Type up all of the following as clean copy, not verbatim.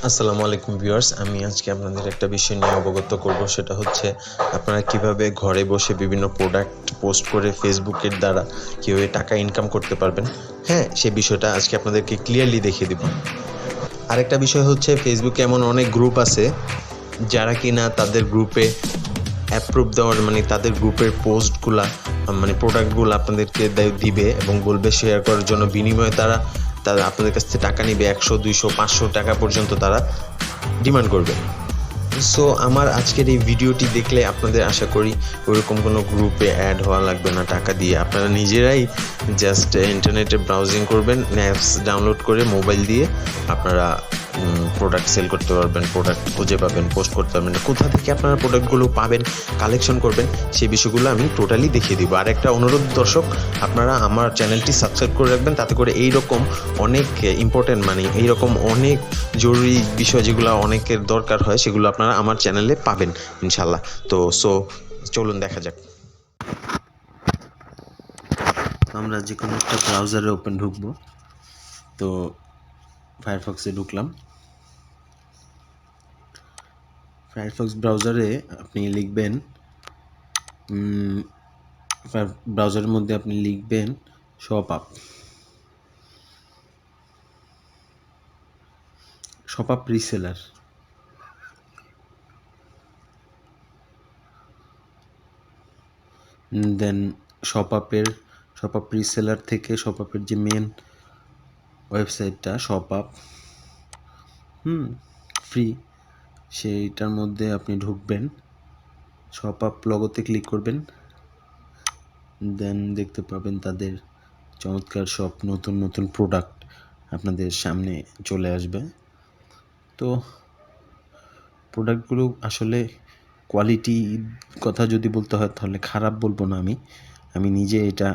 আসসালামু আলাইকুম ভিউয়ার্স, আমি আজকে আপনাদের একটা বিষয় নিয়ে অবগত করব। সেটা হচ্ছে আপনারা কিভাবে ঘরে বসে বিভিন্ন প্রোডাক্ট পোস্ট করে ফেসবুকের দ্বারা কীভাবে টাকা ইনকাম করতে পারবেন। হ্যাঁ, সে বিষয়টা আজকে আপনাদেরকে ক্লিয়ারলি দেখিয়ে দিব। আরেকটা বিষয় হচ্ছে ফেসবুকে এমন অনেক গ্রুপ আছে যারা কিনা তাদের গ্রুপে অ্যাপ্রুভ দেওয়ার তাদের গ্রুপের পোস্টগুলা প্রোডাক্টগুলো আপনাদেরকে দিবে এবং বলবে শেয়ার করার জন্য। বিনিময়ে তারা আপনাদের কাছ থেকে টাকা নিবে 100, 200, 500 টাকা পর্যন্ত তারা ডিমান্ড করবে। সো আমার আজকের এই ভিডিওটি দেখলে আপনাদের আশা করি ওইরকম কোনো গ্রুপে অ্যাড হওয়া লাগবে না টাকা দিয়ে। আপনারা নিজেরাই জাস্ট ইন্টারনেটে ব্রাউজিং করবেন, অ্যাপস ডাউনলোড করে মোবাইল দিয়ে আপনারা প্রোডাক্ট সেল করতে পারবেন, প্রোডাক্ট খুঁজে পাবেন, পোস্ট করতে পারবেন। কোথা থেকে আপনারা প্রোডাক্টগুলো পাবেন, কালেকশন করবেন, সেই বিষয়গুলো আমি টোটালি দেখিয়ে দিব। আর একটা অনুরোধ দর্শক, আপনারা আমার চ্যানেলটি সাবস্ক্রাইব করে রাখবেন, তাতে করে এইরকম অনেক ইম্পর্টেন্ট এইরকম অনেক জরুরি বিষয় যেগুলো অনেকের দরকার হয় সেগুলো আপনারা আমার চ্যানেলে পাবেন ইনশাল্লাহ। তো চলুন দেখা যাক। আমরা যে কোনো একটা ব্রাউজারে ঢুকবো। তো ফায়ারফক্সে ঢুকলাম। ফায়ারফক্স ব্রাউজারে আপনি লিখবেন, ব্রাউজারের মধ্যে আপনি লিখবেন শপআপ রিসেলার। দেন শপআপ রিসেলার থেকে শপআপের যে মেন ওয়েবসাইটটা শপআপ ফ্রি, সেইটার মধ্যে আপনি ঢুকবেন। শপআপ লোগোতে ক্লিক করবেন। দেন দেখতে পাবেন তাদের চমৎকার সব নতুন নতুন প্রোডাক্ট আপনাদের সামনে চলে আসবে। তো প্রোডাক্টগুলো আসলে কোয়ালিটি কথা যদি বলতে হয় তাহলে খারাপ বলবো না। আমি নিজে এটা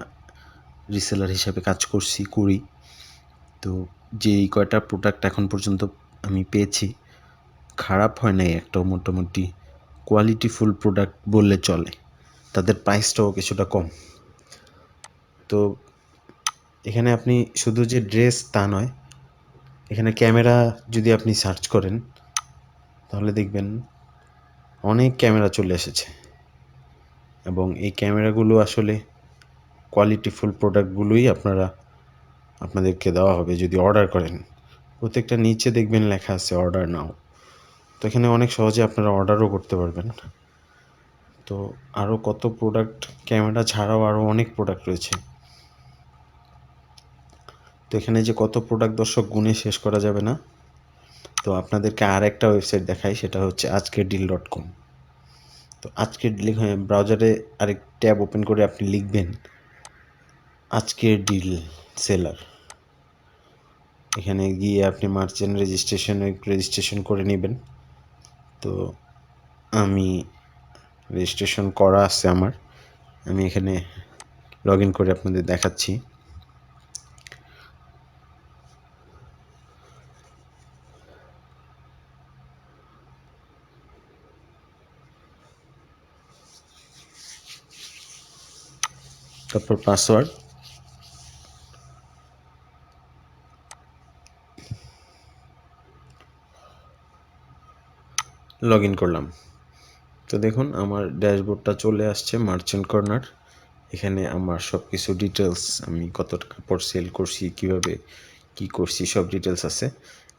রিসেলার হিসাবে কাজ করি। তো যেই কয়টা প্রোডাক্ট এখন পর্যন্ত আমি পেয়েছি খারাপ হয় নাই একটাও। মোটামুটি কোয়ালিটিফুল প্রোডাক্ট বললে চলে। তাদের প্রাইসটাও কিছুটা কম। তো এখানে আপনি শুধু যে ড্রেস তা নয়, এখানে ক্যামেরা যদি আপনি সার্চ করেন তাহলে দেখবেন অনেক ক্যামেরা চলে এসেছে এবং এই ক্যামেরাগুলো আসলে কোয়ালিটিফুল প্রোডাক্টগুলোই আপনাদেরকে দেওয়া হবে যদি অর্ডার করেন। প্রত্যেকটা নিচে দেখবেন লেখা আছে অর্ডার নাও। তো এখানে অনেক সহজে আপনারা অর্ডারও করতে পারবেন। তো আরও কত প্রোডাক্ট, ক্যামেরা ছাড়াও আরও অনেক প্রোডাক্ট রয়েছে। তো এখানে যে কত প্রোডাক্ট দর্শক গুণে শেষ করা যাবে না। তো আপনাদেরকে আর একটা ওয়েবসাইট দেখাই, সেটা হচ্ছে ahkeddeal.com। তো ahkeddeal ব্রাউজারে আরেক ট্যাব ওপেন করে আপনি লিখবেন ahkeddeal সেলার। এখানে গিয়ে আপনি মার্চেন্ট রেজিস্ট্রেশন করে নেবেন। তো আমি রেজিস্ট্রেশন করা আছে আমার, আমি এখানে লগ ইন করে আপনাদের দেখাচ্ছি। তারপর পাসওয়ার্ড, লগ ইন করলাম। তো দেখুন আমার ড্যাশবোর্ডটা চলে আসছে, মার্চেন্ট কর্নার। এখানে আমার সব কিছু ডিটেলস, আমি কত টাকা পর সেল করছি, কিভাবে কি করছি, সব ডিটেলস আছে।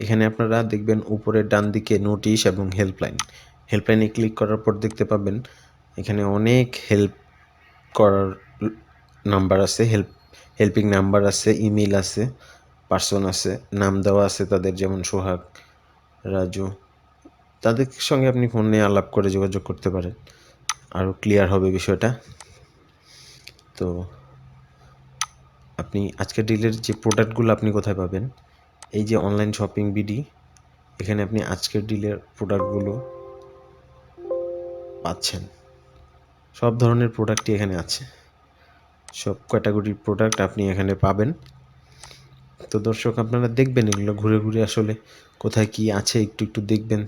এখানে আপনারা দেখবেন উপরের ডান দিকে নোটিশ এবং হেল্পলাইনে ক্লিক করার পর দেখতে পাবেন এখানে অনেক হেল্প করার নাম্বার আছে, হেল্পিং নাম্বার আছে, ইমেল আছে, পার্সন আছে, নাম দেওয়া আছে তাদের, যেমন সোহাগ, রাজু। তাদের সঙ্গে আপনি ফোনে আলাপ করে যোগাযোগ করতে পারেন, আরও ক্লিয়ার হবে বিষয়টা। তো আপনি আজকের ডিলের যে প্রোডাক্টগুলো আপনি কোথায় পাবেন, এই যে অনলাইন শপিং বিডি, এখানে আপনি আজকের ডিলের প্রোডাক্টগুলো পাচ্ছেন। সব ধরনের প্রোডাক্টই এখানে আছে, সব ক্যাটাগরির প্রোডাক্ট আপনি এখানে পাবেন। তো দর্শক আপনারা দেখবেন এগুলো ঘুরে ঘুরে, আসলে কোথায় কি আছে একটু একটু দেখবেন,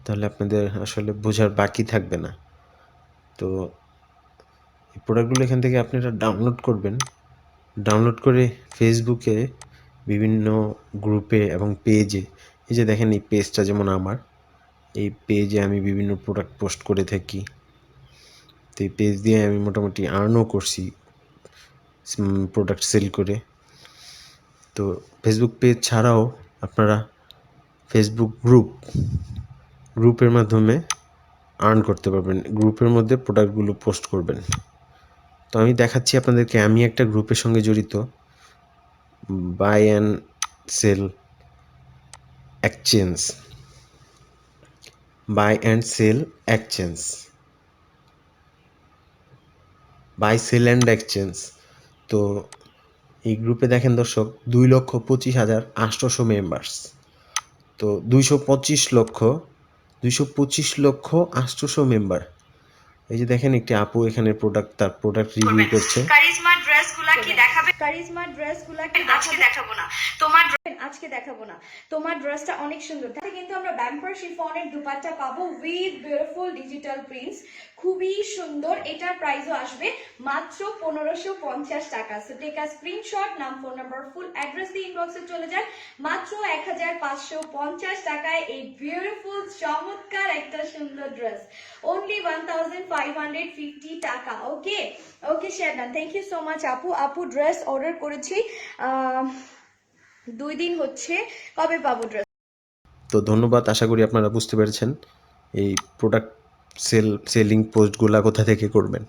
তাহলে আপনাদের আসলে বোঝার বাকি থাকবে না। তো এই প্রোডাক্টগুলো এখান থেকে আপনারা ডাউনলোড করবেন। ডাউনলোড করে ফেসবুকে বিভিন্ন গ্রুপে এবং পেজে এই যে দেখেন এই পেজটা যেমন আমার, এই পেজে আমি বিভিন্ন প্রোডাক্ট পোস্ট করে থাকি। তো এই পেজ দিয়ে আমি মোটামুটি আর্নও করছি প্রোডাক্ট সেল করে। তো ফেসবুক পেজ ছাড়াও আপনারা ফেসবুক গ্রুপের মাধ্যমে আর্ন করতে পারবেন। গ্রুপের মধ্যে প্রোডাক্টগুলো পোস্ট করবেন। তো আমি দেখাচ্ছি আপনাদেরকে, আমি একটা গ্রুপের সঙ্গে জড়িত, buy and sell exchange, buy and sell exchange, buy sell and exchange. তো এই গ্রুপে দেখেন দর্শক 2,25,800 মেম্বার্স। তো 225,800 মেম্বার। এই যে দেখেন একটি আপু এখানে তার প্রোডাক্ট রিভিউ করছে। কারিজমা ড্রেসগুলা কি দেখাবে? কারিজমা ড্রেসগুলা কি আজকে দেখাবো না, আজকে দেখাবো না। তোমার ড্রেসটা অনেক সুন্দর। তাতে কিন্তু আমরা ব্যাম্পার শিফনের দুপাট্টা পাবো উইথ বিউটিফুল ডিজিটাল প্রিন্টস, খুবই সুন্দর। এটার প্রাইসও আসবে মাত্র 1550 টাকা। সো টেক আ স্ক্রিনশট, নাম, ফোন নাম্বার, ফুল অ্যাড্রেস দিয়ে ইনবক্সে চলে যান। মাত্র 1550 টাকায় এই বিউটিফুল চমৎকার একটা সুন্দর ড্রেস, অনলি 1550 টাকা। Okay okay share, thank you so much আপু। আপু ড্রেস অর্ডার করেছি 2 দিন হচ্ছে, কবে পাবো ড্রেস? তো ধন্যবাদ, আশা করি আপনারা বুঝতে পেরেছেন এই প্রোডাক্ট সেলিং পোস্টগুলা কোথা থেকে করবেন।